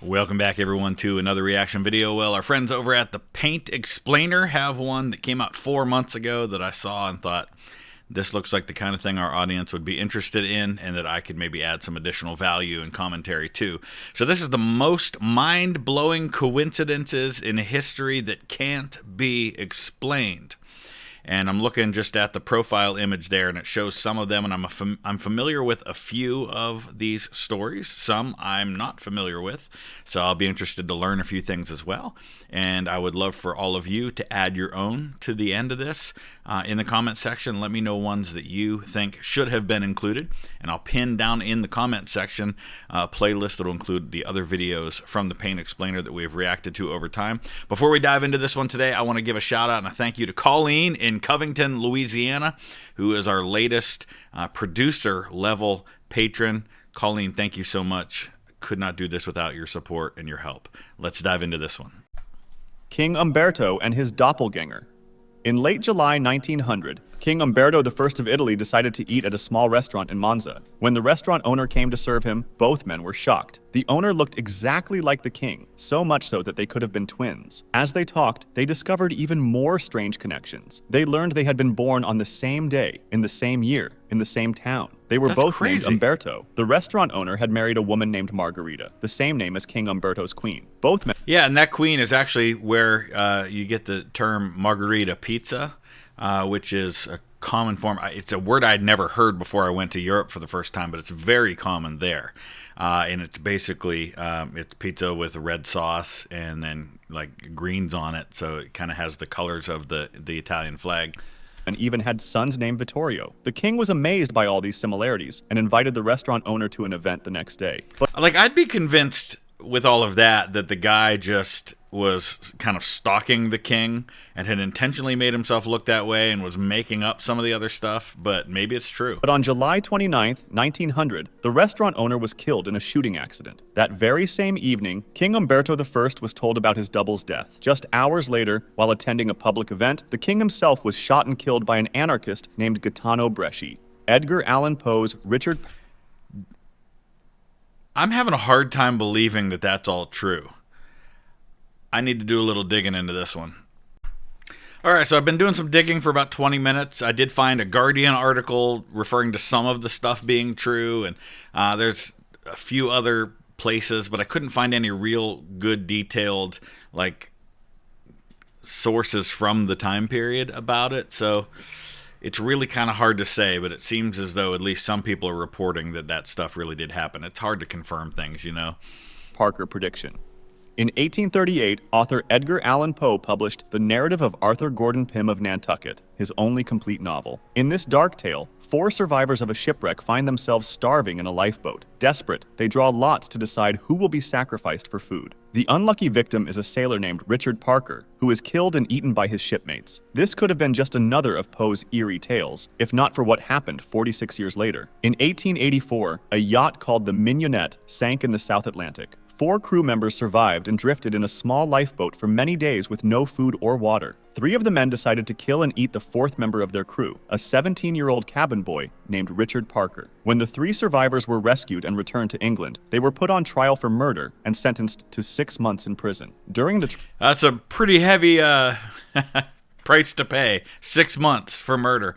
Welcome back, everyone, to another reaction video. Well, our friends over at the Paint Explainer have one that came out 4 months ago that I saw and thought, this looks like the kind of thing our audience would be interested in and that I could maybe add some additional value and commentary to. So this is the most mind-blowing coincidences in history that can't be explained. And I'm looking just at the profile image there, and it shows some of them, and I'm familiar with a few of these stories. Some I'm not familiar with, so I'll be interested to learn a few things as well. And I would love for all of you to add your own to the end of this in the comment section. Let me know ones that you think should have been included, and I'll pin down in the comment section a playlist that will include the other videos from the Paint Explainer that we have reacted to over time. Before we dive into this one today, I want to give a shout out and a thank you to Colleen in Covington, Louisiana, who is our latest producer level patron. Colleen, thank you so much. Could not do this without your support and your help. Let's dive into this one. King Umberto and his doppelganger. In late July 1900, King Umberto I of Italy decided to eat at a small restaurant in Monza. When the restaurant owner came to serve him, both men were shocked. The owner looked exactly like the king, so much so that they could have been twins. As they talked, they discovered even more strange connections. They learned they had been born on the same day, in the same year, in the same town. They were both named Umberto. The restaurant owner had married a woman named Margherita, the same name as King Umberto's queen. Both men. Yeah, and that queen is actually where you get the term margherita pizza, which is a common form. It's a word I'd never heard before I went to Europe for the first time, but it's very common there. And it's basically it's pizza with red sauce and then like greens on it, so it kind of has the colors of the Italian flag. And even had sons named Vittorio. The king was amazed by all these similarities and invited the restaurant owner to an event the next day. But like, I'd be convinced with all of that the guy just was kind of stalking the king and had intentionally made himself look that way and was making up some of the other stuff, but maybe it's true. But on July 29th, 1900, the restaurant owner was killed in a shooting accident. That very same evening, King Umberto I was told about his double's death. Just hours later, while attending a public event, the king himself was shot and killed by an anarchist named Gaetano Bresci. Edgar Allan Poe's Richard... I'm having a hard time believing that that's all true. I need to do a little digging into this one. All right, so I've been doing some digging for about 20 minutes. I did find a Guardian article referring to some of the stuff being true, and there's a few other places, but I couldn't find any real good detailed like sources from the time period about it. So it's really kind of hard to say, but it seems as though at least some people are reporting that that stuff really did happen. It's hard to confirm things, you know. Parker prediction. In 1838, author Edgar Allan Poe published The Narrative of Arthur Gordon Pym of Nantucket, his only complete novel. In this dark tale, 4 survivors of a shipwreck find themselves starving in a lifeboat. Desperate, they draw lots to decide who will be sacrificed for food. The unlucky victim is a sailor named Richard Parker, who is killed and eaten by his shipmates. This could have been just another of Poe's eerie tales, if not for what happened 46 years later. In 1884, a yacht called the Mignonette sank in the South Atlantic. 4 crew members survived and drifted in a small lifeboat for many days with no food or water. 3 of the men decided to kill and eat the 4th member of their crew, a 17-year-old cabin boy named Richard Parker. When the 3 survivors were rescued and returned to England, they were put on trial for murder and sentenced to 6 months in prison. During the That's a pretty heavy price to pay. 6 months for murder.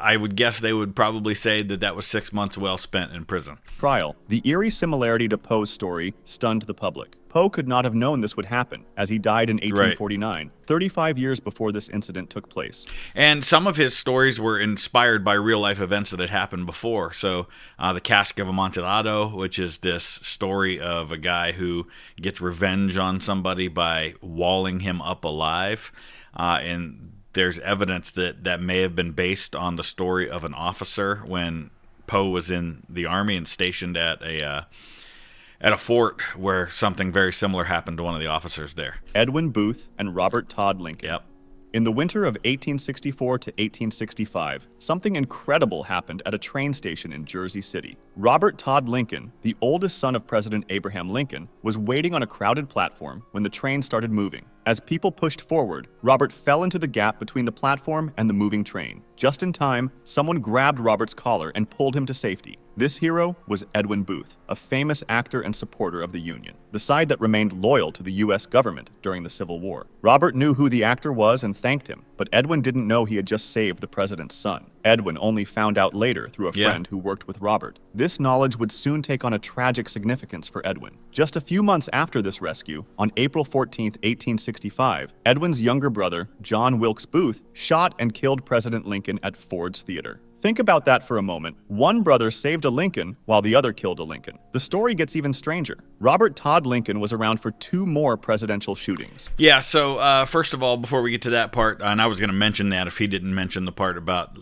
I would guess they would probably say that that was 6 months well spent in prison. Trial. The eerie similarity to Poe's story stunned the public. Poe could not have known this would happen, as he died in 1849, 35 years before this incident took place. And some of his stories were inspired by real-life events that had happened before. So the Cask of Amontillado, which is this story of a guy who gets revenge on somebody by walling him up alive, and there's evidence that that may have been based on the story of an officer when Poe was in the army and stationed at a fort where something very similar happened to one of the officers there. Edwin Booth and Robert Todd Lincoln. Yep. In the winter of 1864 to 1865, something incredible happened at a train station in Jersey City. Robert Todd Lincoln, the oldest son of President Abraham Lincoln, was waiting on a crowded platform when the train started moving. As people pushed forward, Robert fell into the gap between the platform and the moving train. Just in time, someone grabbed Robert's collar and pulled him to safety. This hero was Edwin Booth, a famous actor and supporter of the Union, the side that remained loyal to the U.S. government during the Civil War. Robert knew who the actor was and thanked him, but Edwin didn't know he had just saved the president's son. Edwin only found out later through a friend who worked with Robert. This knowledge would soon take on a tragic significance for Edwin. Just a few months after this rescue, on April 14, 1865, Edwin's younger brother, John Wilkes Booth, shot and killed President Lincoln at Ford's Theater. Think about that for a moment. One brother saved a Lincoln while the other killed a Lincoln. The story gets even stranger. Robert Todd Lincoln was around for 2 more presidential shootings. Yeah, so first of all, before we get to that part, and I was going to mention that if he didn't mention the part about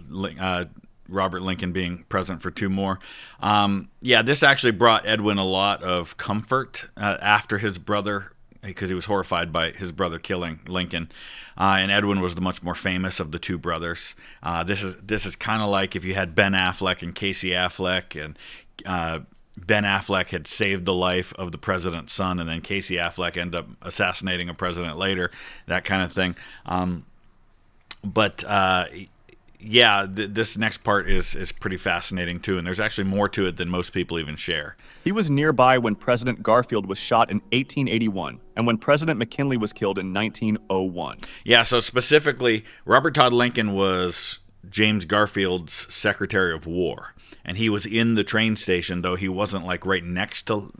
Robert Lincoln being present for 2 more. This actually brought Edwin a lot of comfort after his brother, because he was horrified by his brother killing Lincoln. And Edwin was the much more famous of the 2 brothers. This is kind of like if you had Ben Affleck and Casey Affleck, and Ben Affleck had saved the life of the president's son, and then Casey Affleck ended up assassinating a president later, that kind of thing. This next part is pretty fascinating too, and there's actually more to it than most people even share. He was nearby when President Garfield was shot in 1881, and when President McKinley was killed in 1901. Yeah, so specifically, Robert Todd Lincoln was James Garfield's Secretary of War, and he was in the train station, though he wasn't like right next to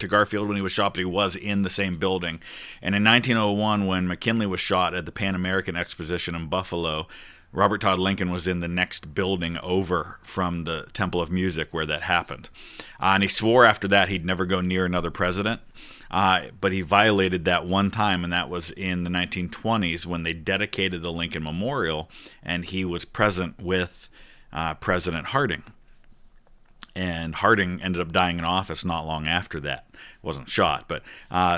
Garfield when he was shot, but he was in the same building. And in 1901, when McKinley was shot at the Pan American Exposition in Buffalo, Robert Todd Lincoln was in the next building over from the Temple of Music where that happened. And he swore after that he'd never go near another president. But he violated that one time, and that was in the 1920s when they dedicated the Lincoln Memorial, and he was present with President Harding. And Harding ended up dying in office not long after that. Wasn't shot, but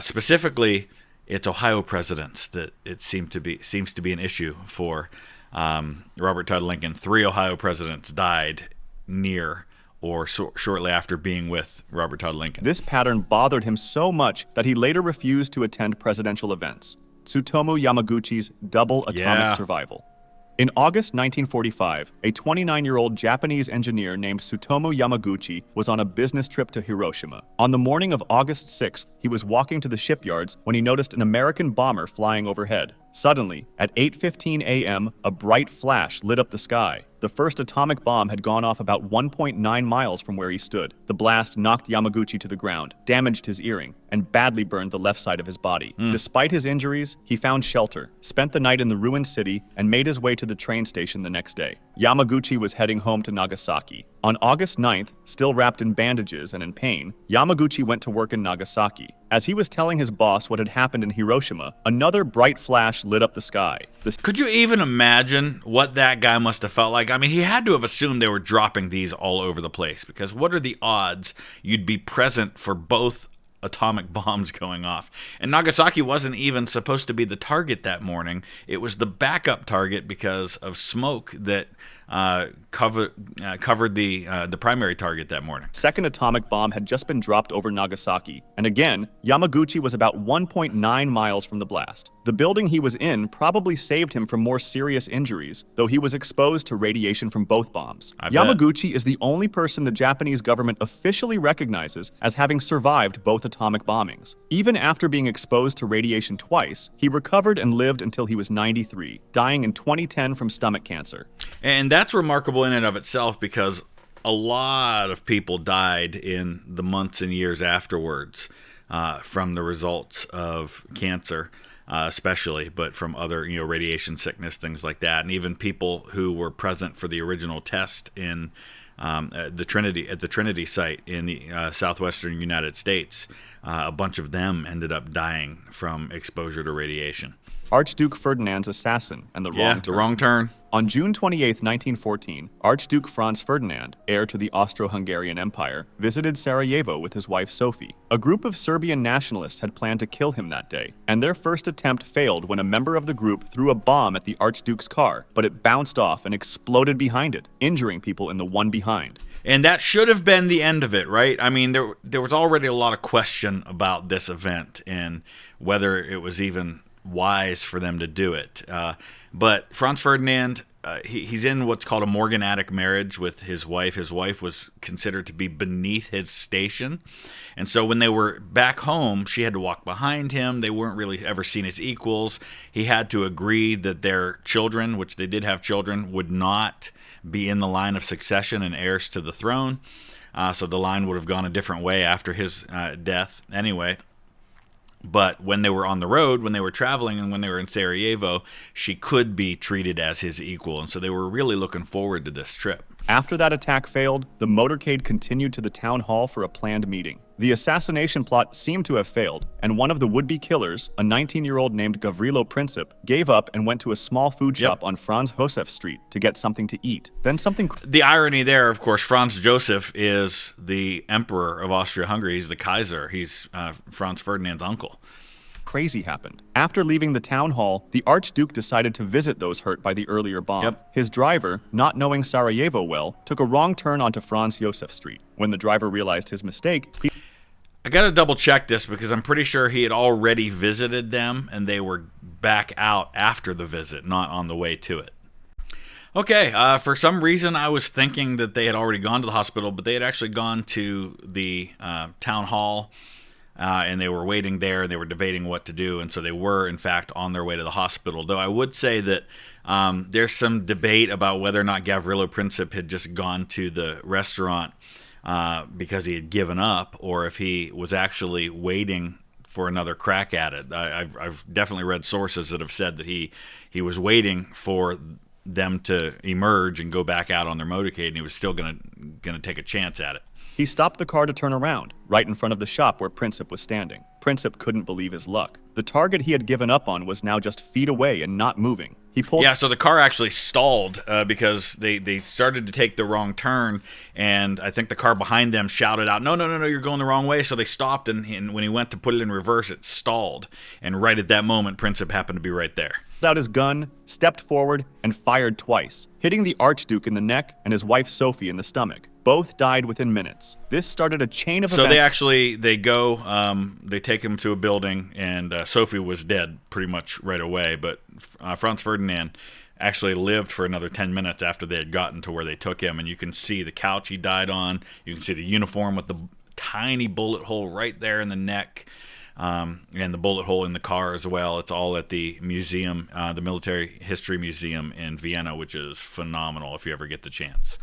specifically, it's Ohio presidents that it seems to be an issue for Robert Todd Lincoln. 3 Ohio presidents died near or shortly after being with Robert Todd Lincoln. This pattern bothered him so much that he later refused to attend presidential events. Tsutomu Yamaguchi's double atomic survival. In August 1945, a 29-year-old Japanese engineer named Tsutomu Yamaguchi was on a business trip to Hiroshima. On the morning of August 6th, he was walking to the shipyards when he noticed an American bomber flying overhead. Suddenly, at 8:15 a.m., a bright flash lit up the sky. The first atomic bomb had gone off about 1.9 miles from where he stood. The blast knocked Yamaguchi to the ground, damaged his earring, and badly burned the left side of his body. Despite his injuries, he found shelter, spent the night in the ruined city, and made his way to the train station the next day. Yamaguchi was heading home to Nagasaki. On August 9th, still wrapped in bandages and in pain, Yamaguchi went to work in Nagasaki. As he was telling his boss what had happened in Hiroshima, another bright flash lit up the sky. Could you even imagine what that guy must have felt like? I mean, he had to have assumed they were dropping these all over the place, because what are the odds you'd be present for both atomic bombs going off? And Nagasaki wasn't even supposed to be the target that morning. It was the backup target because of smoke that covered the primary target that morning. Second atomic bomb had just been dropped over Nagasaki, and again, Yamaguchi was about 1.9 miles from the blast. The building he was in probably saved him from more serious injuries, though he was exposed to radiation from both bombs. Yamaguchi is the only person the Japanese government officially recognizes as having survived both atomic bombings. Even after being exposed to radiation twice, he recovered and lived until he was 93, dying in 2010 from stomach cancer. And that's remarkable in and of itself, because a lot of people died in the months and years afterwards from the results of cancer, especially, but from other, radiation sickness, things like that. And even people who were present for the original test in at the Trinity site in the southwestern United States, a bunch of them ended up dying from exposure to radiation. Archduke Ferdinand's assassin and the wrong turn. Wrong turn. On June 28, 1914, Archduke Franz Ferdinand, heir to the Austro-Hungarian Empire, visited Sarajevo with his wife Sophie. A group of Serbian nationalists had planned to kill him that day, and their first attempt failed when a member of the group threw a bomb at the Archduke's car, but it bounced off and exploded behind it, injuring people in the one behind. And that should have been the end of it, right? I mean, there was already a lot of question about this event and whether it was even wise for them to do it. But Franz Ferdinand, he's in what's called a morganatic marriage with his wife. His wife was considered to be beneath his station. And so when they were back home, she had to walk behind him. They weren't really ever seen as equals. He had to agree that their children, which they did have children, would not be in the line of succession and heirs to the throne. So the line would have gone a different way after his death anyway. But when they were on the road, when they were traveling, and when they were in Sarajevo, she could be treated as his equal. And so they were really looking forward to this trip. After that attack failed, the motorcade continued to the town hall for a planned meeting. The assassination plot seemed to have failed, and one of the would-be killers, a 19-year-old named Gavrilo Princip, gave up and went to a small food shop on Franz Josef Street to get something to eat. Then something... The irony there, of course, Franz Josef is the emperor of Austria-Hungary. He's the Kaiser. He's Franz Ferdinand's uncle. Crazy happened. After leaving the town hall, the Archduke decided to visit those hurt by the earlier bomb. His driver, not knowing Sarajevo well, took a wrong turn onto Franz Josef Street. When the driver realized his mistake, I gotta double check this because I'm pretty sure he had already visited them and they were back out after the visit, not on the way to it. Okay, for some reason I was thinking that they had already gone to the hospital, but they had actually gone to the town hall. And they were waiting there, and they were debating what to do, and so they were, in fact, on their way to the hospital. Though I would say that there's some debate about whether or not Gavrilo Princip had just gone to the restaurant because he had given up, or if he was actually waiting for another crack at it. I've definitely read sources that have said that he was waiting for them to emerge and go back out on their motorcade, and he was still gonna take a chance at it. He stopped the car to turn around, right in front of the shop where Princip was standing. Princip couldn't believe his luck. The target he had given up on was now just feet away and not moving. He pulled... Yeah, so the car actually stalled because they started to take the wrong turn, and I think the car behind them shouted out, no, you're going the wrong way. So they stopped, and when he went to put it in reverse, it stalled. And right at that moment, Princip happened to be right there. Out his gun, stepped forward, and fired twice, hitting the Archduke in the neck and his wife Sophie in the stomach. Both died within minutes. This started a chain of events. So they take him to a building, and Sophie was dead pretty much right away, but Franz Ferdinand actually lived for another 10 minutes after they had gotten to where they took him, and you can see the couch he died on, you can see the uniform with the tiny bullet hole right there in the neck, and the bullet hole in the car as well. It's all at the museum, the Military History Museum in Vienna, which is phenomenal if you ever get the chance.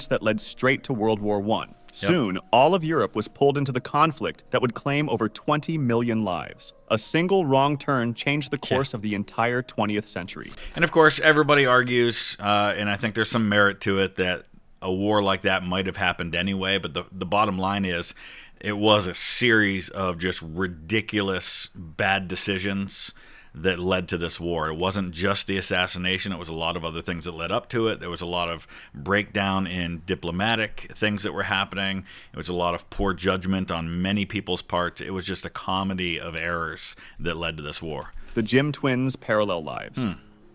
That led straight to World War I. Soon, all of Europe was pulled into the conflict that would claim over 20 million lives. A single wrong turn changed the course of the entire 20th century. And of course, everybody argues, and I think there's some merit to it, that a war like that might have happened anyway, but the bottom line is it was a series of just ridiculous bad decisions that led to this war. It wasn't just the assassination, it was a lot of other things that led up to it. There was a lot of breakdown in diplomatic things that were happening. It was a lot of poor judgment on many people's parts. It was just a comedy of errors that led to this war. The Jim twins' parallel lives.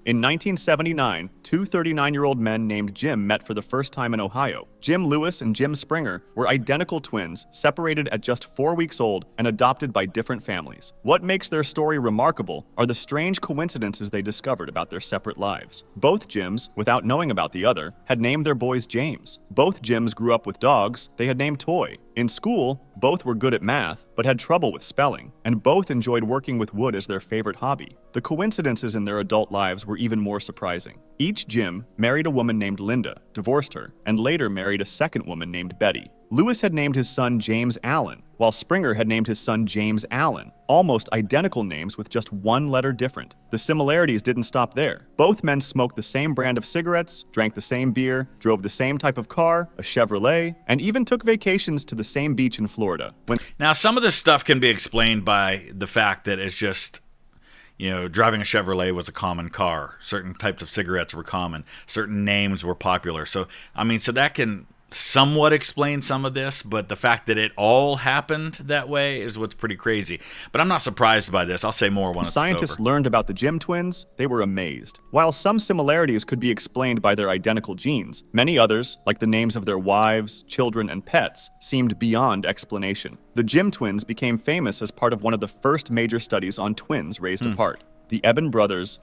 In 1979, two 39-year-old men named Jim met for the first time in Ohio. Jim Lewis and Jim Springer were identical twins, separated at just 4 weeks old and adopted by different families. What makes their story remarkable are the strange coincidences they discovered about their separate lives. Both Jims, without knowing about the other, had named their boys James. Both Jims grew up with dogs they had named Toy. In school, both were good at math, but had trouble with spelling, and both enjoyed working with wood as their favorite hobby. The coincidences in their adult lives were even more surprising. Each Jim married a woman named Linda, divorced her, and later married a second woman named Betty. Lewis had named his son James Allen, while Springer had named his son James Allen, almost identical names with just one letter different. The similarities didn't stop there. Both men smoked the same brand of cigarettes, drank the same beer, drove the same type of car, a Chevrolet, and even took vacations to the same beach in Florida. Now, some of this stuff can be explained by the fact that it's just, driving a Chevrolet was a common car. Certain types of cigarettes were common. Certain names were popular. So that can somewhat explain some of this, but the fact that it all happened that way is what's pretty crazy. But I'm not surprised by this. I'll say more once it's over. Scientists learned about the Jim twins, they were amazed. While some similarities could be explained by their identical genes, many others, like the names of their wives, children, and pets, seemed beyond explanation. The Jim twins became famous as part of one of the first major studies on twins raised apart. The Eban brothers.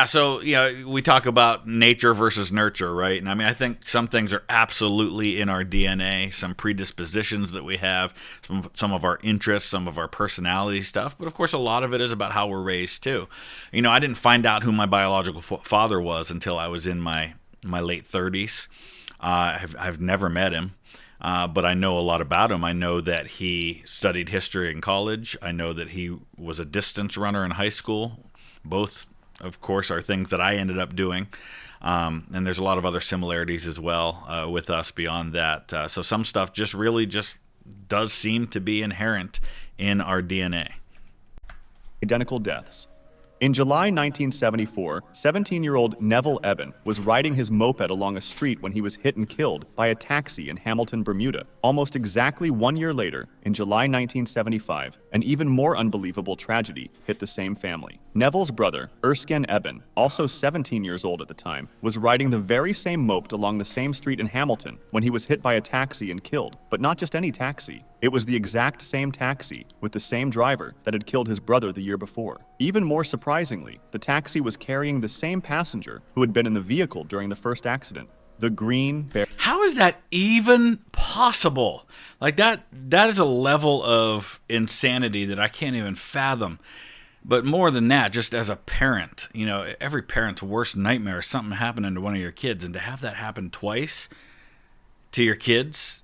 So, we talk about nature versus nurture, right? And I think some things are absolutely in our DNA, some predispositions that we have, some of our interests, some of our personality stuff. But of course, a lot of it is about how we're raised too. I didn't find out who my biological father was until I was in my late 30s. I've never met him. But I know a lot about him. I know that he studied history in college. I know that he was a distance runner in high school. Both, of course, are things that I ended up doing. And there's a lot of other similarities as well with us beyond that. So some stuff just does seem to be inherent in our DNA. Identical deaths. In July 1974, 17-year-old Neville Eban was riding his moped along a street when he was hit and killed by a taxi in Hamilton, Bermuda. Almost exactly 1 year later, in July 1975, an even more unbelievable tragedy hit the same family. Neville's brother, Erskine Eban, also 17 years old at the time, was riding the very same moped along the same street in Hamilton when he was hit by a taxi and killed. But not just any taxi. It was the exact same taxi, with the same driver, that had killed his brother the year before. Even more surprisingly, the taxi was carrying the same passenger who had been in the vehicle during the first accident. The Greenberry. How is that even possible? That is a level of insanity that I can't even fathom. But more than that, just as a parent, every parent's worst nightmare is something happening to one of your kids. And to have that happen twice to your kids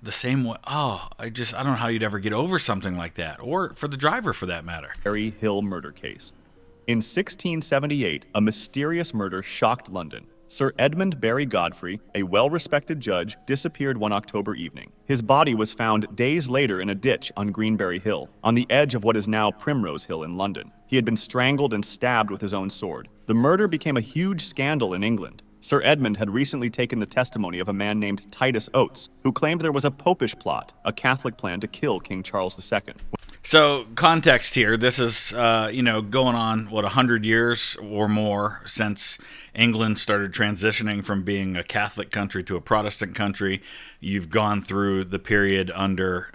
the same way, I don't know how you'd ever get over something like that. Or for the driver, for that matter. Greenberry Hill murder case. In 1678, a mysterious murder shocked London. Sir Edmund Barry Godfrey, a well-respected judge, disappeared one October evening. His body was found days later in a ditch on Greenberry Hill, on the edge of what is now Primrose Hill in London. He had been strangled and stabbed with his own sword. The murder became a huge scandal in England. Sir Edmund had recently taken the testimony of a man named Titus Oates, who claimed there was a popish plot, a Catholic plan to kill King Charles II. So, context here, this is, going on, 100 years or more since England started transitioning from being a Catholic country to a Protestant country. You've gone through the period under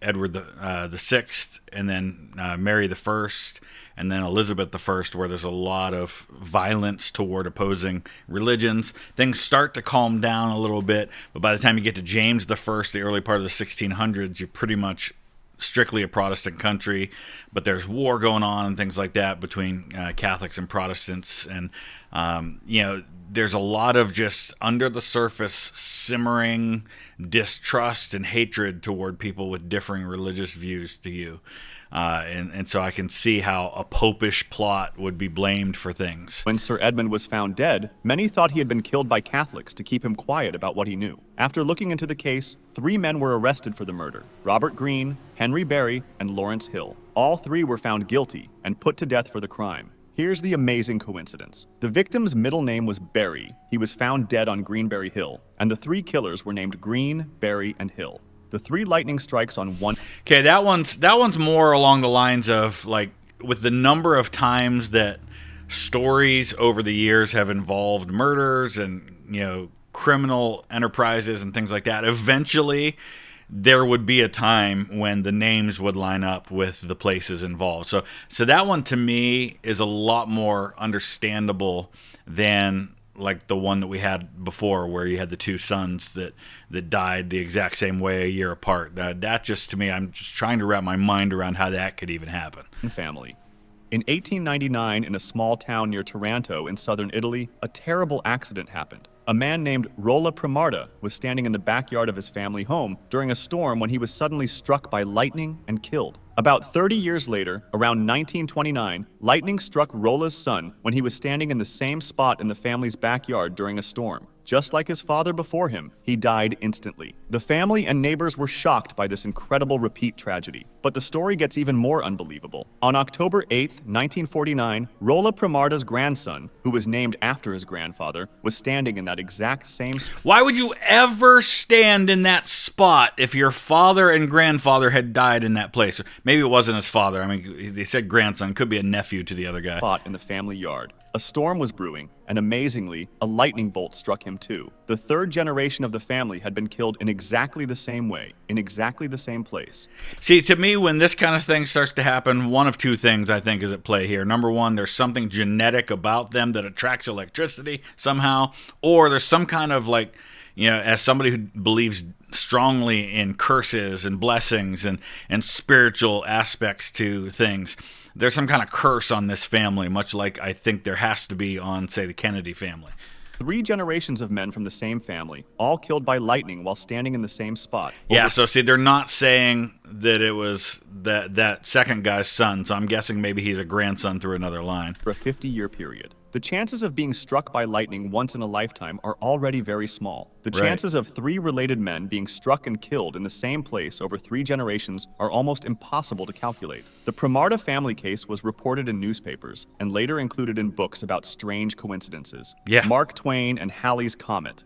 Edward the Sixth, and then Mary the First, and then Elizabeth I, where there's a lot of violence toward opposing religions. Things start to calm down a little bit, but by the time you get to James I, the early part of the 1600s, you're pretty much strictly a Protestant country, but there's war going on and things like that between Catholics and Protestants, and there's a lot of just under the surface simmering distrust and hatred toward people with differing religious views to you, and so I can see how a popish plot would be blamed for things. When Sir Edmund was found dead, many thought he had been killed by Catholics to keep him quiet about what he knew. After looking into the case, 3 men were arrested for the murder: Robert Greene, Henry Barry, and Lawrence Hill. All 3 were found guilty and put to death for the crime. Here's the amazing coincidence. The victim's middle name was Barry. He was found dead on Greenberry Hill, and the 3 killers were named Greene, Barry, and Hill. The 3 lightning strikes on one... Okay, that one's more along the lines of, with the number of times that stories over the years have involved murders and, criminal enterprises and things like that. Eventually, there would be a time when the names would line up with the places involved. So that one to me is a lot more understandable than the one that we had before, where you had the 2 sons that died the exact same way a year apart. That just, to me, I'm just trying to wrap my mind around how that could even happen. Family. In 1899, in a small town near Taranto in southern Italy, a terrible accident happened. A man named Rolla Primarda was standing in the backyard of his family home during a storm when he was suddenly struck by lightning and killed. About 30 years later, around 1929, lightning struck Rolla's son when he was standing in the same spot in the family's backyard during a storm. Just like his father before him, he died instantly. The family and neighbors were shocked by this incredible repeat tragedy. But the story gets even more unbelievable. On October 8, 1949, Rolla Primarda's grandson, who was named after his grandfather, was standing in that exact same spot. Why would you ever stand in that spot if your father and grandfather had died in that place? Maybe it wasn't his father. I mean, they said grandson. Could be a nephew to the other guy. Spot in the family yard. A storm was brewing, and amazingly, a lightning bolt struck him too. The third generation of the family had been killed in exactly the same way, in exactly the same place. See, to me, when this kind of thing starts to happen, one of two things I think is at play here. Number one, there's something genetic about them that attracts electricity somehow, or there's some kind of like, you know, as somebody who believes strongly in curses and blessings and spiritual aspects to things, there's some kind of curse on this family, much like I think there has to be on, say, the Kennedy family. 3 generations of men from the same family, all killed by lightning while standing in the same spot. Yeah, so see, they're not saying that it was that second guy's son, so I'm guessing maybe he's a grandson through another line. For a 50-year period. The chances of being struck by lightning once in a lifetime are already very small. The chances of 3 related men being struck and killed in the same place over 3 generations are almost impossible to calculate. The Primarda family case was reported in newspapers and later included in books about strange coincidences. Yeah. Mark Twain and Halley's Comet.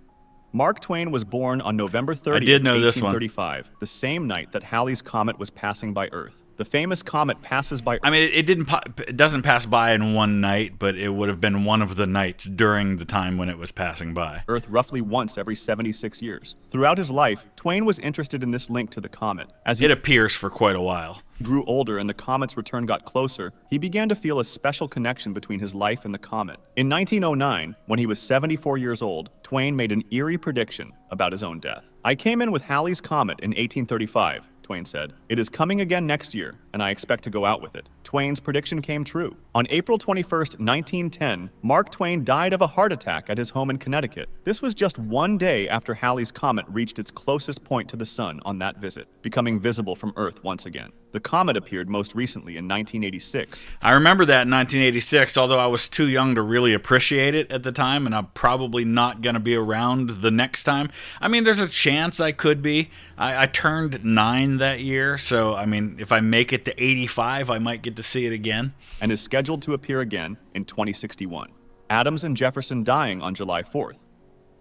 Mark Twain was born on November 30th, I did know this one. 1835, the same night that Halley's Comet was passing by Earth. The famous comet passes by Earth. I mean, it doesn't pass by in one night, but it would have been one of the nights during the time when it was passing by. Earth roughly once every 76 years. Throughout his life, Twain was interested in this link to the comet. As he It appears for quite a while. grew older and the comet's return got closer, he began to feel a special connection between his life and the comet. In 1909, when he was 74 years old, Twain made an eerie prediction about his own death. "I came in with Halley's Comet in 1835. Twain said. "It is coming again next year, and I expect to go out with it." Twain's prediction came true. On April 21st, 1910, Mark Twain died of a heart attack at his home in Connecticut. This was just one day after Halley's Comet reached its closest point to the sun on that visit, becoming visible from Earth once again. The comet appeared most recently in 1986. I remember that in 1986, although I was too young to really appreciate it at the time, and I'm probably not going to be around the next time. I mean, there's a chance I could be. I turned 9 that year, so, I mean, if I make it to 85, I might get to see it again. And is scheduled to appear again in 2061. Adams and Jefferson dying on July 4th.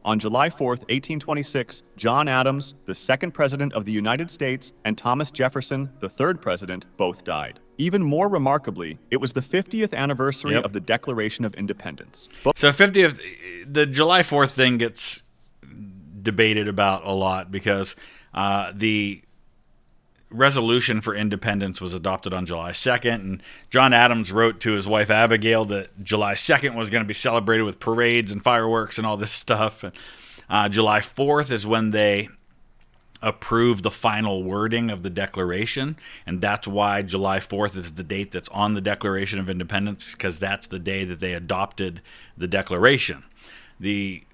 On July 4th, 1826, John Adams, the second president of the United States, and Thomas Jefferson, the third president, both died. Even more remarkably, it was the 50th anniversary of the Declaration of Independence. So 50th, the July 4th thing gets debated about a lot because the resolution for independence was adopted on July 2nd, and John Adams wrote to his wife Abigail that July 2nd was going to be celebrated with parades and fireworks and all this stuff. And July 4th is when they approved the final wording of the Declaration, and that's why July 4th is the date that's on the Declaration of Independence, because that's the day that they adopted the Declaration. The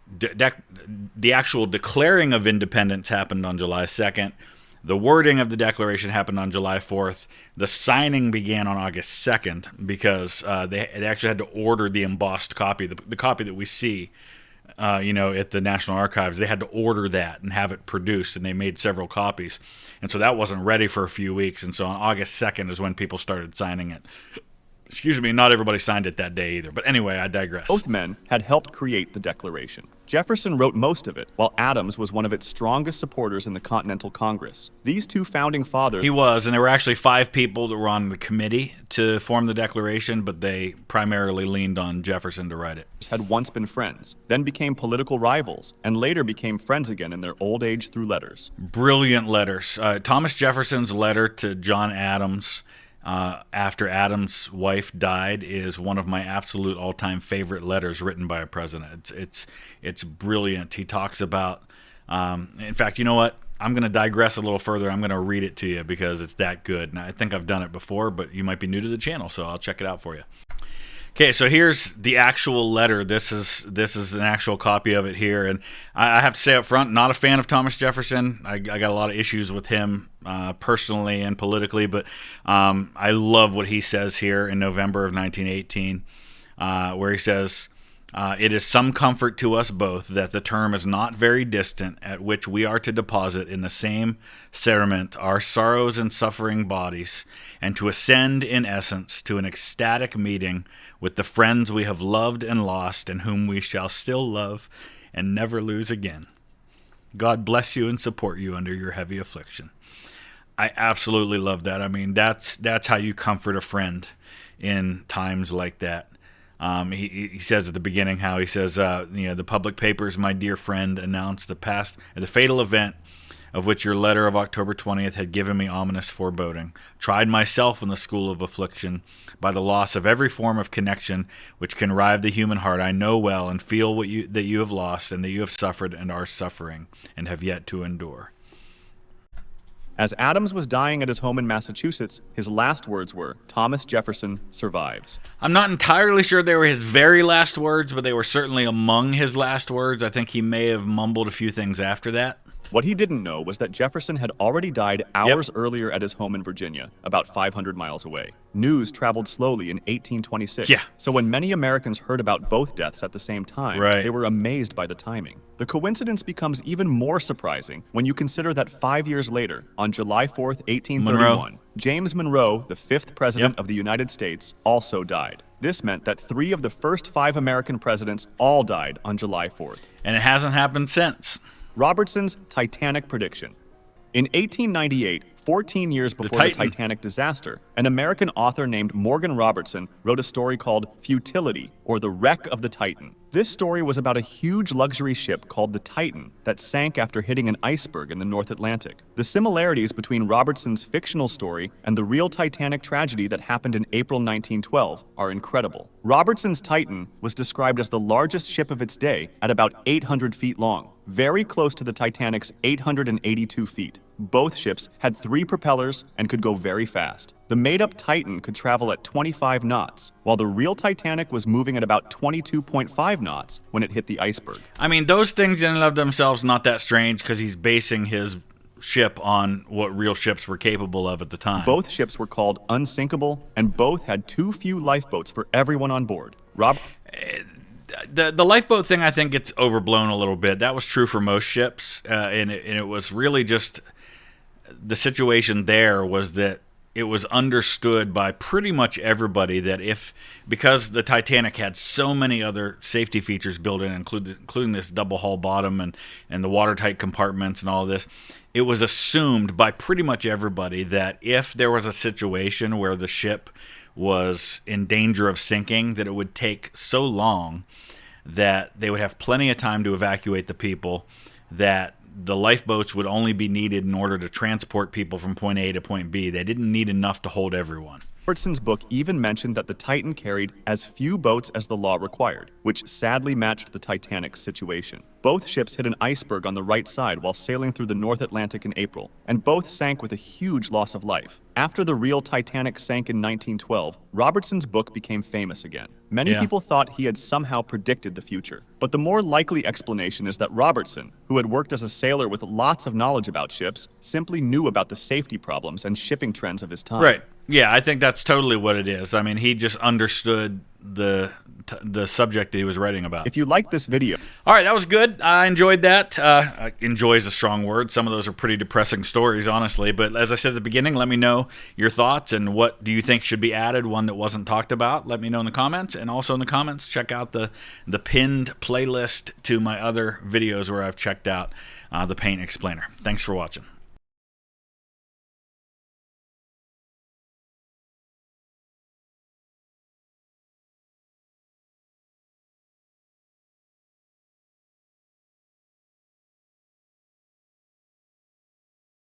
actual declaring of independence happened on July 2nd. The wording of the Declaration happened on July 4th. The signing began on August 2nd because they actually had to order the embossed copy, the copy that we see, at the National Archives. They had to order that and have it produced, and they made several copies. And so that wasn't ready for a few weeks, and so on August 2nd is when people started signing it. Excuse me, not everybody signed it that day either. But anyway, I digress. Both men had helped create the Declaration. Jefferson wrote most of it, while Adams was one of its strongest supporters in the Continental Congress. These two founding fathers... He was, and there were actually 5 people that were on the committee to form the Declaration, but they primarily leaned on Jefferson to write it. ...had once been friends, then became political rivals, and later became friends again in their old age through letters. Brilliant letters. Thomas Jefferson's letter to John Adams... after Adams' wife died is one of my absolute all-time favorite letters written by a president. It's brilliant. He talks about, in fact, you know what? I'm going to digress a little further. I'm going to read it to you because it's that good. Now, I think I've done it before, but you might be new to the channel, so I'll check it out for you. Okay, so here's the actual letter. This is an actual copy of it here, and I have to say up front, not a fan of Thomas Jefferson. I got a lot of issues with him personally and politically, but I love what he says here in November of 1918, where he says, It is some comfort to us both that the term is not very distant at which we are to deposit in the same cerement our sorrows and suffering bodies, and to ascend in essence to an ecstatic meeting with the friends we have loved and lost, and whom we shall still love and never lose again. God bless you and support you under your heavy affliction. I absolutely love that. I mean, that's how you comfort a friend in times like that. He says at the beginning how he says, the public papers, my dear friend, announced the fatal event of which your letter of October 20th had given me ominous foreboding. Tried myself in the school of affliction by the loss of every form of connection which can rive the human heart. I know well and feel that you have lost and that you have suffered and are suffering and have yet to endure. As Adams was dying at his home in Massachusetts, his last words were, Thomas Jefferson survives. I'm not entirely sure they were his very last words, but they were certainly among his last words. I think he may have mumbled a few things after that. What he didn't know was that Jefferson had already died hours earlier at his home in Virginia, about 500 miles away. News traveled slowly in 1826, so when many Americans heard about both deaths at the same time, they were amazed by the timing. The coincidence becomes even more surprising when you consider that 5 years later, on July 4th, 1831, James Monroe, the 5th President of the United States, also died. This meant that 3 of the first 5 American presidents all died on July 4th. And it hasn't happened since. Robertson's Titanic prediction. In 1898, 14 years before the Titanic disaster, an American author named Morgan Robertson wrote a story called Futility, or The Wreck of the Titan. This story was about a huge luxury ship called the Titan that sank after hitting an iceberg in the North Atlantic. The similarities between Robertson's fictional story and the real Titanic tragedy that happened in April 1912 are incredible. Robertson's Titan was described as the largest ship of its day at about 800 feet long, very close to the Titanic's 882 feet. Both ships had 3 propellers and could go very fast. The made-up Titan could travel at 25 knots, while the real Titanic was moving at about 22.5 knots when it hit the iceberg. I mean, those things in and of themselves not that strange because he's basing his ship on what real ships were capable of at the time. Both ships were called unsinkable, and both had too few lifeboats for everyone on board. The lifeboat thing, I think, gets overblown a little bit. That was true for most ships, and it was really just the situation there was that it was understood by pretty much everybody that because the Titanic had so many other safety features built in, including this double hull bottom and the watertight compartments and all this, it was assumed by pretty much everybody that if there was a situation where the ship was in danger of sinking, that it would take so long that they would have plenty of time to evacuate the people, that the lifeboats would only be needed in order to transport people from point A to point B. They didn't need enough to hold everyone. Robertson's book even mentioned that the Titan carried as few boats as the law required, which sadly matched the Titanic's situation. Both ships hit an iceberg on the right side while sailing through the North Atlantic in April, and both sank with a huge loss of life. After the real Titanic sank in 1912, Robertson's book became famous again. Many people thought he had somehow predicted the future, but the more likely explanation is that Robertson, who had worked as a sailor with lots of knowledge about ships, simply knew about the safety problems and shipping trends of his time. Right. Yeah, I think that's totally what it is. I mean, he just understood the subject that he was writing about. If you liked this video... All right, that was good. I enjoyed that. Enjoy is a strong word. Some of those are pretty depressing stories, honestly. But as I said at the beginning, let me know your thoughts and what do you think should be added, one that wasn't talked about. Let me know in the comments. And also in the comments, check out the pinned playlist to my other videos where I've checked out the Paint Explainer. Thanks for watching.